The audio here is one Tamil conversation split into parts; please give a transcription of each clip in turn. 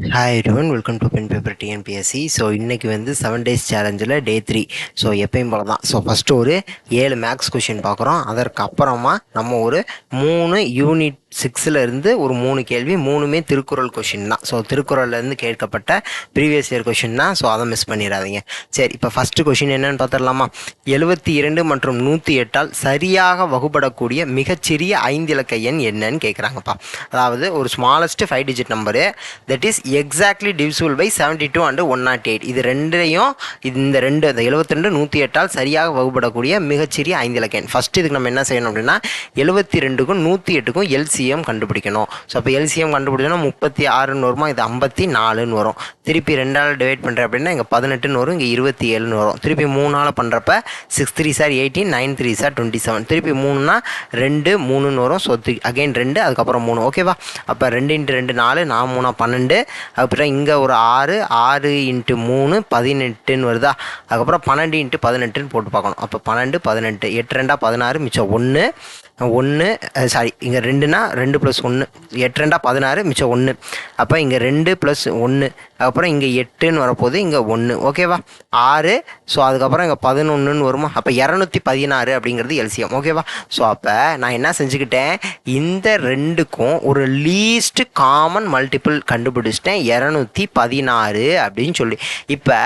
Hi everyone, welcome to Pen Paper TNPSC. So இன்றைக்கி வந்து 7 days சேலஞ்சில் டே 3. ஸோ எப்பயும் போல தான். ஸோ ஃபஸ்ட்டு ஒரு 7 மேக்ஸ் கொஷின் பார்க்குறோம். அதற்கு அப்புறமா நம்ம ஒரு 3 யூனிட் 6லேருந்து ஒரு 3 கேள்வி, 3மே திருக்குறள் கொஷின் தான். ஸோ திருக்குறள்லேருந்து கேட்கப்பட்ட ப்ரீவியஸ் இயர் கொஷின் தான். ஸோ அதை மிஸ் பண்ணிடாதீங்க. சரி, இப்போ ஃபஸ்ட்டு கொஷின் என்னென்னு பார்த்துடலாமா? 72 மற்றும் 108ஆல் சரியாக வகுப்படக்கூடிய மிகச்சிறிய 5 இலக்க எண் என்னன்னு கேட்குறாங்கப்பா. அதாவது ஒரு smallest 5 digit number that is exactly divisible by 72 and 108. இது ரெண்டையும் இந்த 72 108ஆல் சரியாக வகுப்படக்கூடிய மிகச்சிறிய 5 இலக்க எண். ஃபஸ்ட்டு இதுக்கு நம்ம என்ன செய்யணும் அப்படின்னா 72க்கும் 108க்கும் எல்சிஎம் கண்டுபிடிக்கணும். ஸோ அப்போ எல்சிஎம் கண்டுபிடிச்சோன்னா 36ன்னு வருமா, இது 54ன்னு வரும். திருப்பி 2ஆல் டிவைட் பண்ணுறேன் அப்படின்னா இங்கே 18ன்னு வரும், இங்கே 27ன்னு வரும். திருப்பி 3ஆல் பண்ணுறப்ப 6 3 சார் 18, 9 3 சார் 27. திருப்பி 3னா 2 3ன்னு வரும். ஸோ அகைன் 2, அதுக்கப்புறம் 3. ஓகேவா? அப்போ 2 × 2 4, 4 3 12. அதுக்கப்புறம் இங்கே ஒரு 6 6 × 3 18ன்னு வருதா? அதுக்கப்புறம் 12 × 18ன்னு போட்டு பார்க்கணும். அப்போ 12 18, 8 2 16, மிச்சம் 1 சாரி இங்கே 2னா 2 + 1, 8 2 16, மிச்சம் 1. அப்போ இங்கே 2 + 1, அதுக்கப்புறம் இங்கே 8ன்னு வரப்போகுது, இங்கே 1. ஓகேவா? 6. ஸோ அதுக்கப்புறம் இங்கே 11ன்னு வருமா? அப்போ 216 அப்படிங்கிறது எல்சிஎம். ஓகேவா? ஸோ அப்போ நான் என்ன செஞ்சுக்கிட்டேன், இந்த ரெண்டுக்கும் ஒரு லீஸ்ட் காமன் மல்டிபிள் கண்டுபிடிச்சிட்டேன், 216 அப்படின்னு சொல்லி. இப்போ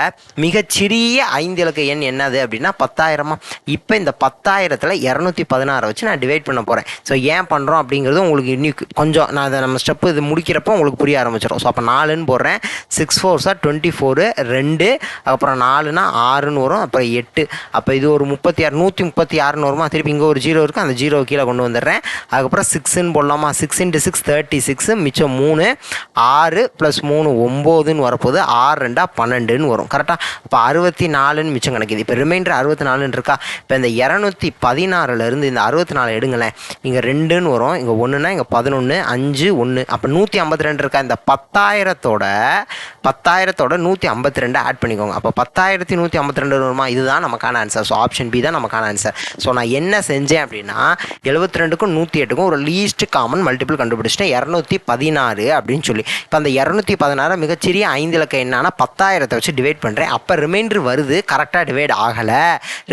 மிகச்சிறிய 5 இலக்க எண் என்னது அப்படின்னா 10,000. இப்போ இந்த 10,000ல் 216 வச்சு நான் டிவைட் பண்ண போகிறேன். ஸோ ஏன் பண்ணுறோம் அப்படிங்கிறது உங்களுக்கு இன்னும் கொஞ்சம் நான் அதை நம்ம ஸ்டெப்பு இது முடிக்கிறப்போ உங்களுக்கு புரிய ஆரம்பிச்சிடும். ஸோ அப்போ 4ன்னு போடுறேன். 6 4 சார் 24, 2, அப்புறம் 4னா 6ன்னு வரும், அப்புறம் 8. அப்போ இது ஒரு 36 136ன்னு வருமா? திருப்பி இங்கே ஒரு 0 இருக்குது, அந்த 0 கீழே கொண்டு வந்துடுறேன். அதுக்கப்புறம் 6ன்னு போடலாமா? 6 × 6 36, மிச்சம் 3, 6 + 3 9ன்னு வரப்போகுது, 6 2 12ன்னு வரும். கரெக்டாக? இப்போ 64ன்னு மிச்சம் கிடைக்கிது. இப்போ ரிமைண்டர் 64ன்னு இருக்கா? இப்போ இந்த 216லேருந்து இந்த 64 எடுங்களேன். இங்கே 2ன்னு வரும், இங்கே 1னா இங்கே 11, 5 1. அப்போ 152 இருக்கா? இந்த 10,000தோட 152 ஆட் பண்ணிக்கோங்க. அப்போ 10,152 வருமா? இதுதான் நமக்கான ஆன்சர். ஸோ ஆப்ஷன் பி தான் நமக்கான ஆன்சர். ஸோ நான் என்ன செஞ்சேன் அப்படின்னா 72க்கும் 108க்கும் ஒரு லீஸ்ட் காமன் மல்டிபிள் கண்டுபிடிச்சிட்டேன், 216 அப்படின்னு சொல்லி. இப்போ அந்த 216 மிகச்சிறிய 5 இலக்க எண்ணான 10,000 வச்சு டிவைட் பண்ணுறேன். அப்போ ரிமைண்டர் வருது, கரெக்டாக டிவைட் ஆகலை.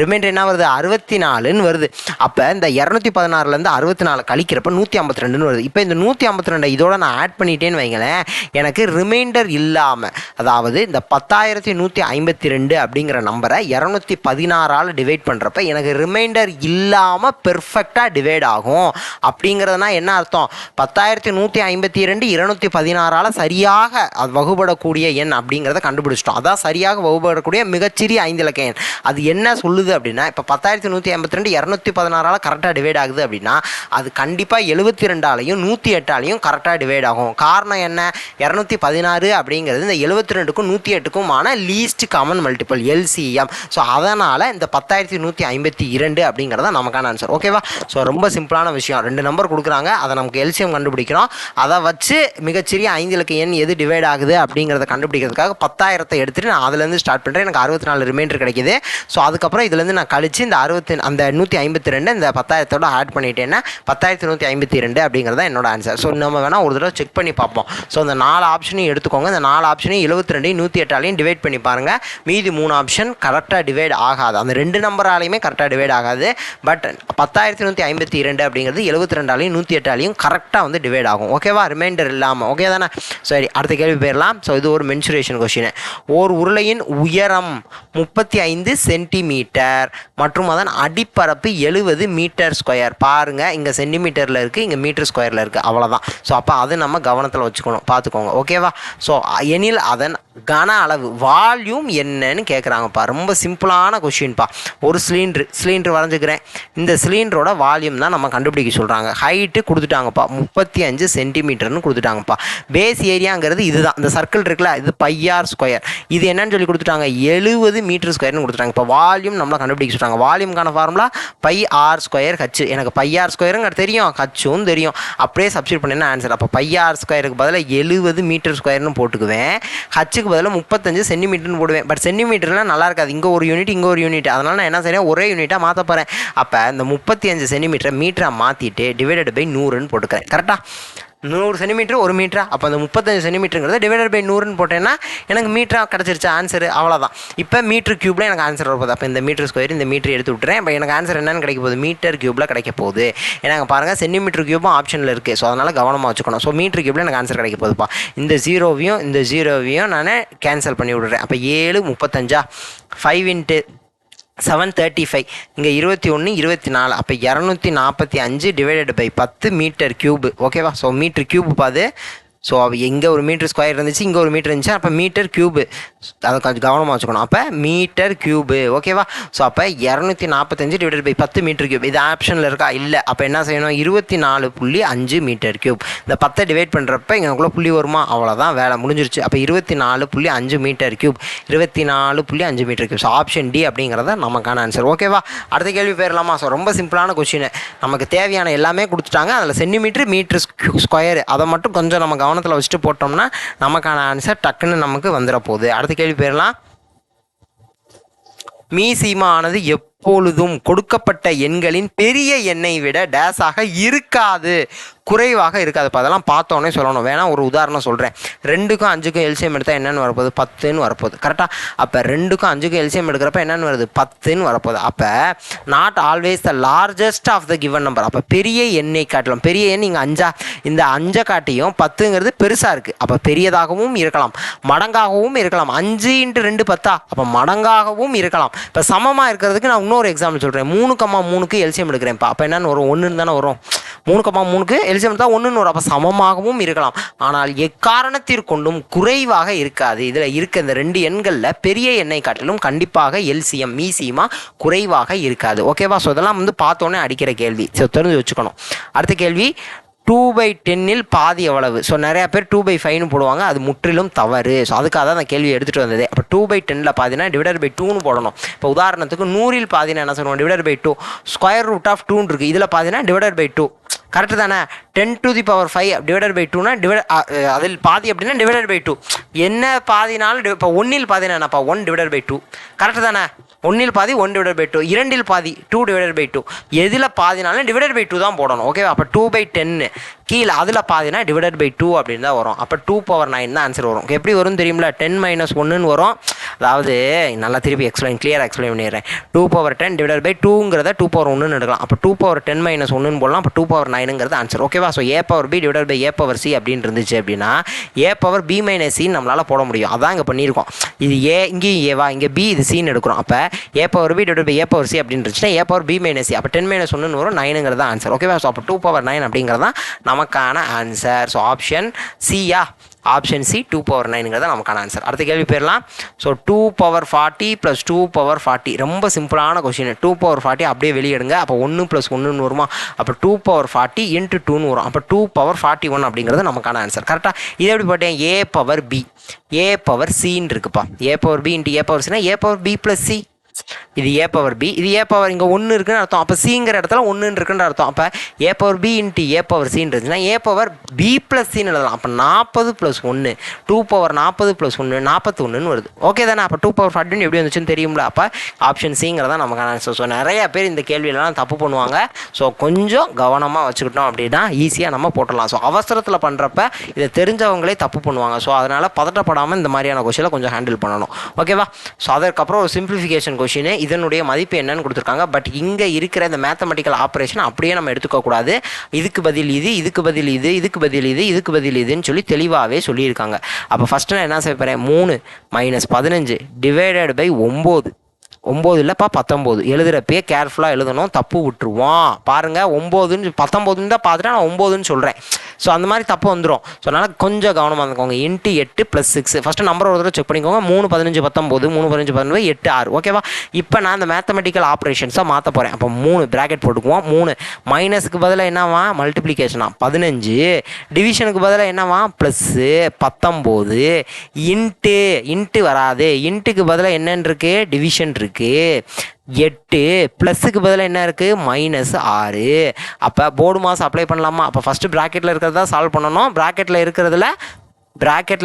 ரிமைண்டர் என்ன வருது? 64ன்னு வருது. அப்போ இந்த 216லேருந்து 64 கழிக்கிறப்ப 152ன்னு வருது. இப்போ இந்த 152 இதோட நான் ஆட் பண்ணிட்டேன்னு வைங்களேன், எனக்கு ரிமைண்டர் இல்லாமல், அதாவது இந்த 10,152 அப்படிங்கிற நம்பரை 216ஆல் டிவைட் பண்ணுறப்ப எனக்கு ரிமைண்டர் இல்லாமல் பெர்ஃபெக்டாக டிவைட் ஆகும். அப்படிங்கிறதுனா என்ன அர்த்தம்? 10,152 216ஆல் சரியாக அது வகுப்படக்கூடிய எண் அப்படிங்கிறத கண்டுபிடிச்சிட்டோம். அதான் சரியாக வகுப்படக்கூடிய மிகச்சிறிய 5 இலக்க எண். அது என்ன சொல்லுது அப்படின்னா, இப்போ 10,152 216ஆல் கரெக்டாக டிவைட் ஆகுது அப்படின்னா அது கண்டிப்பாக 72ஆலையும் 108ஆலையும் கரெக்டாக டிவைட் ஆகும். காரணம் என்ன? 216 அப்படிங்கிறது இந்த 72க்கும் 108க்குமான least common multiple, LCM. So அதனால் இந்த 10,152 அப்படிங்கிறத நமக்கான ஆன்சர். ஓகேவா? ஸோ ரொம்ப சிம்பிளான விஷயம். 2 நம்பர் கொடுக்குறாங்க, அதை நமக்கு எல்சிஎம் கண்டுபிடிக்கிறோம். அதை வச்சு மிகச்சிறிய 5 இலக்க எண் எது டிவைட் ஆகுது அப்படிங்கிறத கண்டுபிடிக்கிறதுக்காக 10,000 எடுத்துகிட்டு நான் அதுலேருந்து ஸ்டார்ட் பண்ணுறேன். எனக்கு 64 ரிமைண்டர் கிடைக்கிது. ஸோ அதுக்கப்புறம் இதுலேருந்து நான் கழிச்சு இந்த 152 இந்த 10,000 ஆட் பண்ணிட்டேன்னா 10,152 அப்படிங்கிறத என்னோட ஆன்சர். ஸோ நம்ம வேணால் ஒரு தடவை செக் பண்ணி பார்ப்போம். ஸோ இந்த 4 ஆப்ஷனையும் எடுத்துக்கோங்க. இந்த 4 ஆப்ஷனையும் 72 108ஆலையும் டிவைட் பண்ணி பாருங்கள். மீதி 3 ஆப்ஷன் கரெக்டாக டிவைட் ஆகாது. அந்த 2 நம்பராலையுமே கரெக்டாக டிவைட் ஆகாது. பட் 10,152 அப்படிங்கிறது 72ஆலையும் 108ஆலையும் கரெக்டாக வந்து டிவைட் ஆகும். ஓகேவா? ரிமைண்டர் இல்லாமல். ஓகே தானே? சரி, அடுத்த கேள்வி போயிடலாம். ஸோ இது ஒரு மென்சுரேஷன் கொஸ்டின். ஓர் உருளையின் உயரம் 35 சென்டிமீட்டர் மற்றும் அதன் அடிப்பரப்பு 70 மீட்டர் ஸ்கொயர். பாருங்கள், இங்கே சென்டிமீட்டரில் இருக்குது, இங்கே மீட்டர் ஸ்கொயரில் இருக்குது. அவ்வளோதான். ஸோ அப்போ அது நம்ம கவனத்தில் வச்சுக்கணும், பார்த்துக்கோங்க. ஓகேவா? ஸோ எனில் அதன் கன அளவு வால்யூம் என்னன்னு கேட்குறாங்கப்பா. ரொம்ப சிம்பிளான கொஷின்ப்பா. ஒரு சிலிண்டர் வரைஞ்சிக்கிறேன். இந்த சிலிண்டரோட வால்யூம் தான் நம்ம கண்டுபிடிக்க சொல்கிறாங்க. ஹைட்டு கொடுத்துட்டாங்கப்பா, 35 சென்டிமீட்டர்னு கொடுத்துட்டாங்கப்பா. பேஸ் ஏரியாங்கிறது இதுதான், இந்த சர்க்கிள் இருக்குல்ல, இது πr². இது என்னன்னு சொல்லி கொடுத்துட்டாங்க, 70 மீட்டர் ஸ்கொயர்னு கொடுத்துட்டாங்க. இப்போ வால்யூம் நம்மளை கண்டுபிடிக்க சொல்கிறாங்க. வால்யூம்கான ஃபார்முலா πr²h. எனக்கு πr² தெரியும், ஹச்சும் தெரியும். அப்படியே சப்ஸ்டிட் பண்ணினா ஆன்சர். அப்போ πr² பதிலாக 70 மீட்டர் ஸ்கொயர்னு போட்டுக்குவேன். ஹச்சுக்கு பதிலாக 35 சென்டிமீட்டர்னு போடுவேன். பட் சென்டிமீட்டர்லாம் நல்லா இருக்காது, இங்கே ஒரு யூனிட் இங்கே ஒரு யூனிட். அதனால் நான் என்ன செய்கிறேன், ஒரே யூனிட்டாக மாற்ற போகிறேன். அப்போ இந்த 35 சென்டிமீட்டரை மீட்டராக மாற்றிட்டு டிவைடட் பை 100ன்னு போட்டுக்கிறேன். கரெக்டாக? 100 சென்டிமீட்டர் 1 மீட்டரா, அப்போ அந்த 35 சென்டிமீட்டருங்கிறது டிவைடட் பை 100ன்னு போட்டேன்னா எனக்கு மீட்டராக கிடச்சிருச்சு ஆன்சர், அவ்வளோதான். இப்போ மீட்டர் க்யூப்பில் எனக்கு ஆன்சர் வரப்போகுது. அப்போ இந்த மீட்டர் ஸ்கொயர் இந்த மீட்டர் எடுத்து விட்டுறேன். இப்போ எனக்கு ஆன்சர் என்னன்னு கிடைக்க போகுது, மீட்டர் க்யூப்பில் கிடைக்க போகுது. ஏன்னா பாருங்கள் சென்டிமீட்டர் க்யூப்பும் ஆப்ஷனில் இருக்குது. ஸோ அதனால் கவனமாக வச்சுக்கணும். ஸோ மீட்டர் க்யூப்பில் எனக்கு ஆன்சர் கிடைக்க போகுதுப்பா. இந்த ஜீரோவையும் நான் கேன்சல் பண்ணி விடுறேன். அப்போ 7 35 5 × 7 35, இங்கே 21 24, அப்போ 245 டிவைடட் பை 10 மீட்டர் க்யூப். ஓகேவா? ஸோ மீட்டர் க்யூப் பாது. ஸோ எங்கே ஒரு மீட்டர் ஸ்கொயர் இருந்துச்சு, இங்கே ஒரு மீட்டர் இருந்துச்சு, அப்போ மீட்டர் க்யூபு. அதை கொஞ்சம் கவனமாக வச்சுக்கணும். அப்போ மீட்டர் க்யூபு. ஓகேவா? ஸோ அப்போ 245 டிவைடட் பை 10 மீட்டர் க்யூப். இது ஆப்ஷனில் இருக்கா? இல்லை. அப்போ என்ன செய்யணும், 24.5 மீட்டர் க்யூப். இந்த 10 டிவைட் பண்ணுறப்ப எங்களுக்குள்ள புள்ளி வருமா, அவ்வளோதான், வேலை முடிஞ்சிருச்சு. அப்போ 24.5 metre cube, 24.5 metre cube. So option D அப்படிங்கிறத நமக்கான ஆன்சர். ஓகேவா? அடுத்த கேள்வி போயிடலாமா? ஸோ ரொம்ப சிம்பிளான கொஸ்டின், நமக்கு தேவையான எல்லாமே கொடுத்துட்டாங்க. அதில் சென்டிமீட்டர் மீட்டர் ஸ்கொயர் அதை மட்டும் கொஞ்சம் நம்ம கவனத்தில் வச்சுட்டு போட்டோம்னா நமக்கான ஆன்சர் டக்குன்னு நமக்கு வந்துட போகுது. அடுத்த கேள்வி போயிடலாம். மீசீமா ஆனது எப்பொழுதும் கொடுக்கப்பட்ட எண்களின் பெரிய எண்ணை விட டேஸாக இருக்காது, குறைவாக இருக்காது. இப்போ அதெல்லாம் பார்த்தோன்னே சொல்லணும். வேணால் ஒரு உதாரணம் சொல்கிறேன். 2க்கும் 5க்கும் எல்சிஎம் எடுத்தால் என்னென்னு வரப்போகுது, 10ன்னு வரப்போகுது. கரெக்டாக? அப்போ 2க்கும் 5க்கும் எல்சிஎம் எடுக்கிறப்ப என்னென்னு வருது, 10ன்னு வரப்போகுது. அப்போ not always the largest of the given number. அப்போ பெரிய எண்ணை காட்டலாம். பெரிய எண் இங்கே 5, இந்த 5 காட்டியும் 10ங்கிறது பெருசாக இருக்குது. அப்போ பெரியதாகவும் இருக்கலாம், மடங்காகவும் இருக்கலாம். 5 × 2 10, அப்போ மடங்காகவும் இருக்கலாம். இப்போ சமமாக இருக்கிறதுக்கு நான் இன்னொரு எக்ஸாம்பிள் சொல்கிறேன். 3,3க்கு எல்சிஎம் எடுக்கிறேன்ப்பா. அப்போ என்னென்னு வரும், 1ன்னு தானே வரும். 3,3க்கு எல்சிஎம் தான் 1ன்னு வரும். அப்போ சமமாகவும் இருக்கலாம், ஆனால் எக்காரணத்திற்கொண்டும் குறைவாக இருக்காது. இதில் இருக்க இந்த 2 எண்களில் பெரிய எண்ணை காட்டிலும் கண்டிப்பாக எல்சிஎம் மீசியமா குறைவாக இருக்காது. ஓகேவா? ஸோ இதெல்லாம் பார்த்தோன்னே அடிக்கிற கேள்வி. ஸோ தெரிஞ்சு வச்சுக்கணும். அடுத்த கேள்வி, 2/10 பாதி எவ்வளவு? ஸோ நிறையா பேர் 2/5ன்னு போடுவாங்க. அது முற்றிலும் தவறு. ஸோ அதுக்காக தான் அந்த கேள்வி எடுத்துகிட்டு வந்தது. அப்போ 2/10 பாதினா டிவைடட் பை 2ன்னு போடணும். இப்போ உதாரணத்துக்கு 100 பாதினா என்ன சொல்லுவோம், divided by 2. Square root of 2 இருக்குது, இதில் பாதினா டிவைடட் பை 2. கரெக்டு தானே? 10⁵ டிவைடட் பை 2னா அதில் பாதி அப்படின்னா டிவைடட் பை 2. என்ன பாதினாலும் இப்போ 1ல் பாதினா என்னப்பா, 1 டிவைடட் பை 2. கரெக்டு தானே? 1ல் பாதி 1 டிவைடட் பை 2, 2ல் பாதி 2 டிவைடட் பை 2. எதில் பாதினாலும் டிவைடட் பை 2 தான் போடணும். ஓகேவா? அப்போ 2/10 கீழே அதில் பாதினா டிவைடட் பை 2 அப்படின்னு தான் வரும். அப்போ 2⁹ தான் ஆன்சர் வரும். எப்படி வரும் தெரியுமில்ல, 10 - 1ன்னு வரும். அதாவது நல்லா திருப்பி கிளியராக எக்ஸ்பிளைன் பண்ணிடுறேன். 2/10 டிவைடட் பை 2ங்கிறத 2/1ன்னு எடுக்கலாம். அப்போ 2/10 - 1ன்னு போடலாம். அப்போ 2/9ங்கிறது ஆன்சர். ஓகேவா? So a/b divided by a/c அப்படின்னு இருந்துச்சு அப்படின்னா a/b - c நம்மளால் போட முடியும். அதான் இங்கே பண்ணியிருக்கோம். இது ஏ, இங்கேயும் ஏவா, இங்கே b, இது சின்னு எடுக்கிறோம். அப்போ a/b டிவைடட் பை a/c அப்படின்னு இருந்துச்சுன்னா a/b - c, அப்போ 10 - 1ன்னு வரும், 9ங்கிறது ஆன்சர். ஓகேவா? ஸோ அப்போ 2/9 அப்படிங்கிறது தான் நமக்கான ஆன்சர். ஸோ ஆப்ஷன் சியா, ஆப்ஷன் சி 2/9ங்கிறத நமக்கான ஆன்சர். அடுத்த கேள்வி போயிடலாம். ஸோ 2/40 + 2/40 ரொம்ப சிம்பிளான கொஸ்டின். 2/40 அப்படியே வெளியிடுங்க. அப்போ 1 + 1ன்னு வருமா? அப்போ 2/40 × 2ன்னு வரும். அப்போ 2/41 அப்படிங்கிறது நமக்கான ஆன்சர். கரெக்டாக? இது எப்படி போட்டேன், a/b a/cன்னு இருக்குப்பா. a/b × a/c னா a/b + c. இது a/b, இது இங்கே 1 இருக்குன்னு அர்த்தம். அப்போ சிங்கிற இடத்துல 1 இருக்குன்னு அர்த்தம். அப்போ a/b × a/c இருந்துச்சுன்னா a/b + c எழுதலாம். அப்போ 40 + 1, 2/40 + 1 41ன்னு வருது. ஓகே தானே? அப்போ 2/40 எப்படி வந்துச்சுன்னு தெரியும்ல. அப்போ ஆப்ஷன் சிங்கிறதா நமக்கான ஆன்சர். ஸோ நிறைய பேர் இந்த கேள்வியெல்லாம் தப்பு பண்ணுவாங்க. ஸோ கொஞ்சம் கவனமாக வச்சுக்கிட்டோம் அப்படின்னா ஈஸியாக நம்ம போட்டுடலாம். ஸோ அவசரத்தில் பண்ணுறப்ப இதை தெரிஞ்சவங்களே தப்பு பண்ணுவாங்க. ஸோ அதனால் பதட்டப்படாமல் இந்த மாதிரியான கொஸ்டினை கொஞ்சம் ஹேண்டில் பண்ணணும். ஓகேவா? ஸோ அதற்கப்புறம் ஒரு சிம்பிளிஃபிகேஷன் கொஸ்டின், இதனுடைய மதிப்பு என்னன்னு கொடுத்துருக்காங்க. பட் இங்கே இருக்கிற இந்த மேத்தமெட்டிக்கல் ஆப்ரேஷன் அப்படியே நம்ம எடுத்துக்கக்கூடாது. இதுக்கு பதில் இது, இதுக்கு பதில் இது, இதுக்கு பதில் இது, இதுக்கு பதில் இதுன்னு சொல்லி தெளிவாகவே சொல்லியிருக்காங்க. அப்போ ஃபஸ்ட்டு நான் என்ன செய்ய போகிறேன், 3 - 15 டிவைடட் பை 9. 9 இல்லைப்பா 19. எழுதுகிறப்பே கேர்ஃபுல்லாக எழுதணும், தப்பு விட்டுருவோம். பாருங்கள் 9ன்னு 19ன்னு தான் பார்த்துட்டு நான் 9ன்னு சொல்கிறேன். ஸோ அந்த மாதிரி தப்பு வந்துடும். ஸோ அதனால் கொஞ்சம் கவனமாக இருந்துக்கோங்க. × 8 + 6 ஃபஸ்ட்டு நம்பர் ஒரு தடவை செக் பண்ணிக்கோங்க. 3 15 19, 3 15 19, 8 6. ஓகேவா? இப்போ நான் அந்த மேத்தமெட்டிக்கல் ஆப்ரேஷன்ஸாக மாற்ற போகிறேன். அப்போ 3 ப்ராக்கெட் போட்டுக்குவோம். 3 மைனஸுக்கு பதிலாக என்னவா, மல்டிப்ளிகேஷனா 15, டிவிஷனுக்கு பதிலாக என்னவா +19, இன்ட்டு வராது, இன்ட்டுக்கு பதிலாக என்னன்னு இருக்குது, டிவிஷன் இருக்குது. 8 ப்ளஸுக்கு பதிலாக என்ன இருக்குது, -6. அப்போ போர்டு மாஸ் அப்ளை பண்ணலாமா? அப்போ ஃபஸ்ட்டு ப்ராக்கெட்டில் இருக்கிறதா சால்வ் பண்ணணும். ப்ராக்கெட்டில்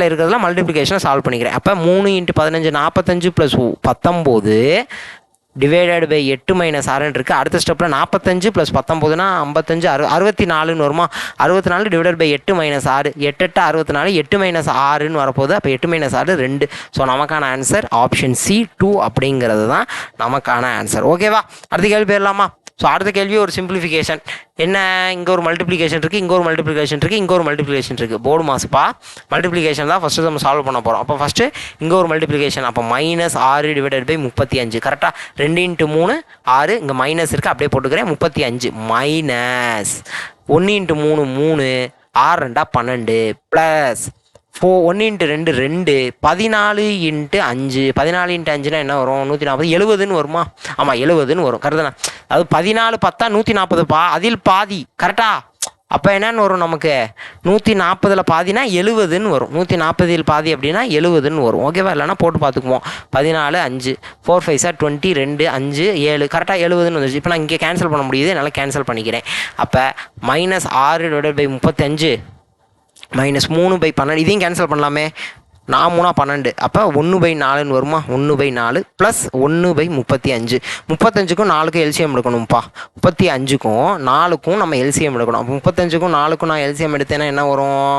இருக்கிறதுல மல்டிப்ளிகேஷனை சால்வ் பண்ணிக்கிறேன். அப்போ 3 × 15 45 + 19 டிவைடட் பை 8 மைனஸ் 6 இருக்குது. அடுத்த ஸ்டெப்பில் 45 + 19 55 64 வருமா. 64 டிவைடட் பை 8 மைனஸ் 6 8 8 64 8 மைனஸ் 6ன்னு வரப்போகுது. அப்போ 8 மைனஸ் 6 2. ஸோ நமக்கான ஆன்சர் ஆப்ஷன் சி 2 அப்படிங்கிறது தான் நமக்கான ஆன்சர். ஓகேவா, அடுத்த கேள்வி போயிடலாமா. ஸோ அடுத்த கேள்வி ஒரு சிம்பிளிஃபிகேஷன். என்ன, இங்கே ஒரு மல்டிப்ளிகேஷன் இருக்குது, இங்கே ஒரு மல்டிப்ளிகேஷன் இருக்குது, இங்கே ஒரு மல்டிப்ளிகேஷன் இருக்குது. போர்டு மாசுப்பா, மல்டிப்ளிகேஷன் தான் ஃபஸ்ட்டு நம்ம சால்வ் பண்ண போகிறோம். அப்போ ஃபஸ்ட்டு இங்கே ஒரு மல்டிப்ளிகேஷன். அப்போ -6 டிவைடட் பை 35 கரெக்டாக 2 × 3 6. இங்கே மைனஸ் இருக்குது, அப்படியே போட்டுக்கிறேன். 35 மைனஸ் 1 × 3 3 6 2 12 ப்ளஸ் 1 × 2 2 14 × 5 14 × 5னா என்ன வரும், 140 70ன்னு வருமா. ஆமாம் 70ன்னு வரும் கரெக்டாக. அது 14 10 140பா, அதில் பாதி கரெக்டா. அப்போ என்னென்னு வரும் நமக்கு, 140ல் பாதினா 70ன்னு வரும். 140ல் பாதி அப்படின்னா 70ன்னு வரும். ஓகேவா, இல்லைனா போட்டு பார்த்துக்குவோம். 14 5 4 5 சார் 20 2 5 7 கரெக்டாக 70ன்னு வந்துச்சு. இப்போ நான் இங்கே கேன்சல் பண்ண முடியுது, என்னால் கேன்சல் பண்ணிக்கிறேன். அப்போ -6 டிவைடட் பை 35 -3/12 இதையும் கேன்சல் பண்ணலாமே. 4 3 12. அப்போ 1/4ன்னு வருமா. 1/4 ப்ளஸ் 1/35 35க்கும் 4க்கும் எல்சிஎம் எடுக்கணும்ப்பா. 35க்கும் 4க்கும் நம்ம எல்சிஎம் எடுக்கணும். அப்போ 35க்கும் 4க்கும் நான் எல்சிஎம் எடுத்தேன்னா என்ன வரும்,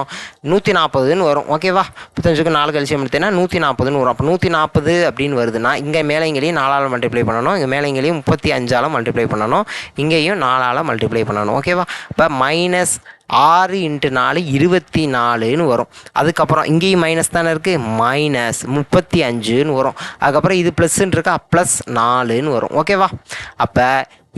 140ன்னு வரும். ஓகேவா, 35க்கும் 4க்கு எல்சிஎம் எடுத்தேன்னா 140ன்னு வரும். அப்போ 140 அப்படின்னு வருதுன்னா இங்கே மேலேங்களையும் 4ஆல் மல்டிப்ளை பண்ணணும், இங்கே மேலேங்களையும் 35ஆல் மல்டிப்ளை பண்ணணும், இங்கேயும் 4ஆல் மல்டிப்ளை பண்ணணும். ஓகேவா, இப்போ -6 × 4 24ன்னு வரும். அதுக்கப்புறம் இங்கேயும் மைனஸ் தானே இருக்குது, -35ன்னு வரும். அதுக்கப்புறம் இது ப்ளஸ்ன்னு இருக்கா, +4ன்னு வரும். ஓகேவா, அப்போ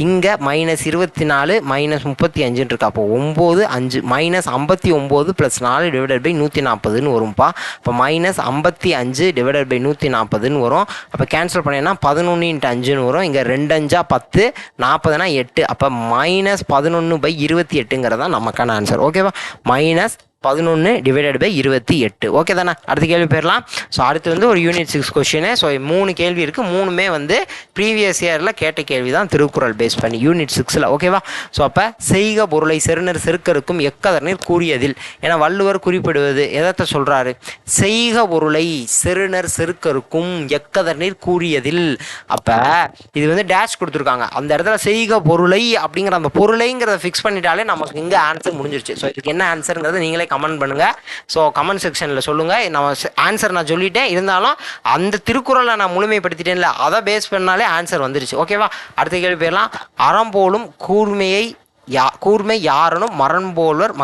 இங்கே -24 -35ன்னு இருக்கா. அப்போ 9 5 -59 + 4 டிவைடட் பை 140ன்னு வரும்ப்பா. இப்போ -55 டிவைடட் பை 140ன்னு வரும். அப்போ கேன்சல் பண்ணேன்னா 11 × 5ன்னு வரும். இங்கே 2 5 10 40னா 8. அப்போ -11/28ங்கிறது தான் நமக்கான ஆன்சர். ஓகேவா, -11 டிவைடட் பை 28. ஓகே தானே, அடுத்த கேள்வி போயிடலாம். ஸோ அடுத்து வந்து ஒரு யூனிட் 6 கொஸ்டினு. ஸோ 3 கேள்வி இருக்குது, 3மே வந்து ப்ரீவியஸ் இயரில் கேட்ட கேள்வி தான், திருக்குறள் பேஸ் பண்ணி யூனிட் 6ல். ஓகேவா, ஸோ அப்போ செய்க பொருளை செருணர் செருக்கருக்கும் எக்கதர்நீர் கூறியதில். ஏன்னா வள்ளுவர் குறிப்பிடுவது எதத்தை சொல்கிறாரு, செய்க பொருளை செருணர் செருக்கருக்கும் எக்கதர்நீர் கூறியதில். அப்போ இது வந்து டேஷ் கொடுத்துருக்காங்க, அந்த இடத்துல செய்க பொருளை அப்படிங்கிற அந்த பொருளைங்கிறத ஃபிக்ஸ் பண்ணிட்டாலே நமக்கு இங்கே ஆன்சர் முடிஞ்சிருச்சு. ஸோ இதுக்கு என்ன ஆன்சருங்கிறது நீங்களே கமெண்ட் பண்ணுங்கள். ஸோ கமெண்ட் செக்ஷனில் சொல்லுங்கள். நான் ஆன்சர் நான் சொல்லிட்டேன், இருந்தாலும் அந்த திருக்குறளை நான் முழுமைப்படுத்திட்டேன்ல, அதை பேஸ் பண்ணாலே ஆன்சர் வந்துருச்சு. ஓகேவா, அடுத்த கேள்வி போயிடலாம். அறம்போலும் கூர்மை யாரனும் மரம்போல்வர்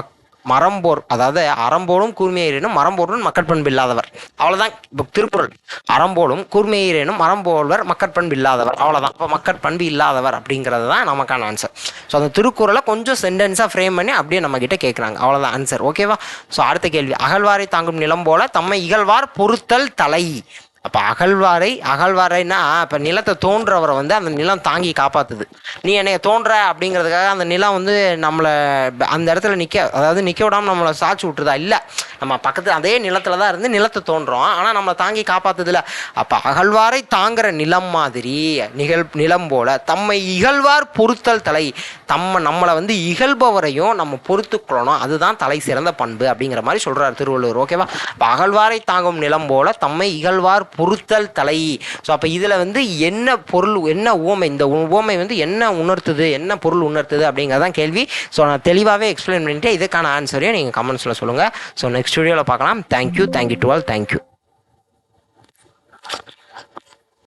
மரம்போர், அதாவது அறம்போலும் கூர்மையேனும் மரம்போலும் மக்கட்பண்பு இல்லாதவர். அவ்வளோதான் இப்போ திருக்குறள். அறம்போலும் கூர்மையேனும் மரம்போல்வர் மக்கட்பண்பு இல்லாதவர், அவ்வளோதான். இப்போ மக்கட்பண்பு இல்லாதவர் அப்படிங்கிறது தான் நமக்கான ஆன்சர். ஸோ அந்த திருக்குறளை கொஞ்சம் சென்டென்ஸாக ஃப்ரேம் பண்ணி அப்படியே நம்மக்கிட்ட கேட்குறாங்க, அவ்வளோதான் ஆன்சர். ஓகேவா, ஸோ அடுத்த கேள்வி. அகழ்வாரை தாங்கும் நிலம் போல தம்மை இகழ்வார் பொறுத்தல் தலை. அப்போ அகழ்வாரைன்னா இப்போ நிலத்தை தோன்றவரை வந்து அந்த நிலம் தாங்கி காப்பாற்றுது. நீ என்னைய தோன்ற அப்படிங்கிறதுக்காக அந்த நிலம் வந்து நம்மளை அந்த இடத்துல நிற்க விடாமல் நம்மளை சாய்ச்சி விட்டுருதா, இல்லை. நம்ம பக்கத்து அதே நிலத்தில் தான் இருந்து நிலத்தை தோன்றோம், ஆனால் நம்மளை தாங்கி காப்பாற்றுதில்ல. அப்போ அகழ்வாரை தாங்குற நிலம் மாதிரி நிலம் போல தம்மை இகழ்வார் பொறுத்தல் தலை. நம்மளை வந்து இகழ்பவரையும் நம்ம பொறுத்துக்கொள்ளணும், அதுதான் தலை சிறந்த பண்பு அப்படிங்கிற மாதிரி சொல்கிறார் திருவள்ளுவர். ஓகேவா, இப்போ அகழ்வாரை தாங்கும் நிலம் போல தம்மை இகழ்வார் பொறுத்தல் தலை. ஸோ அப்போ இதில் வந்து என்ன பொருள், என்ன உவமை, இந்த உவமை வந்து என்ன உணர்த்துது, என்ன பொருள் உணர்த்துது அப்படிங்கிறதான் கேள்வி. ஸோ நான் தெளிவாகவே எக்ஸ்பிளைன் பண்ணிட்டு இதுக்கான ஆன்சரையும் நீங்கள் கமெண்ட்ஸில் சொல்லுங்கள். ஸோ நெக்ஸ்ட் வீடியோவில் பார்க்கலாம். Thank you to all. தேங்க்யூ.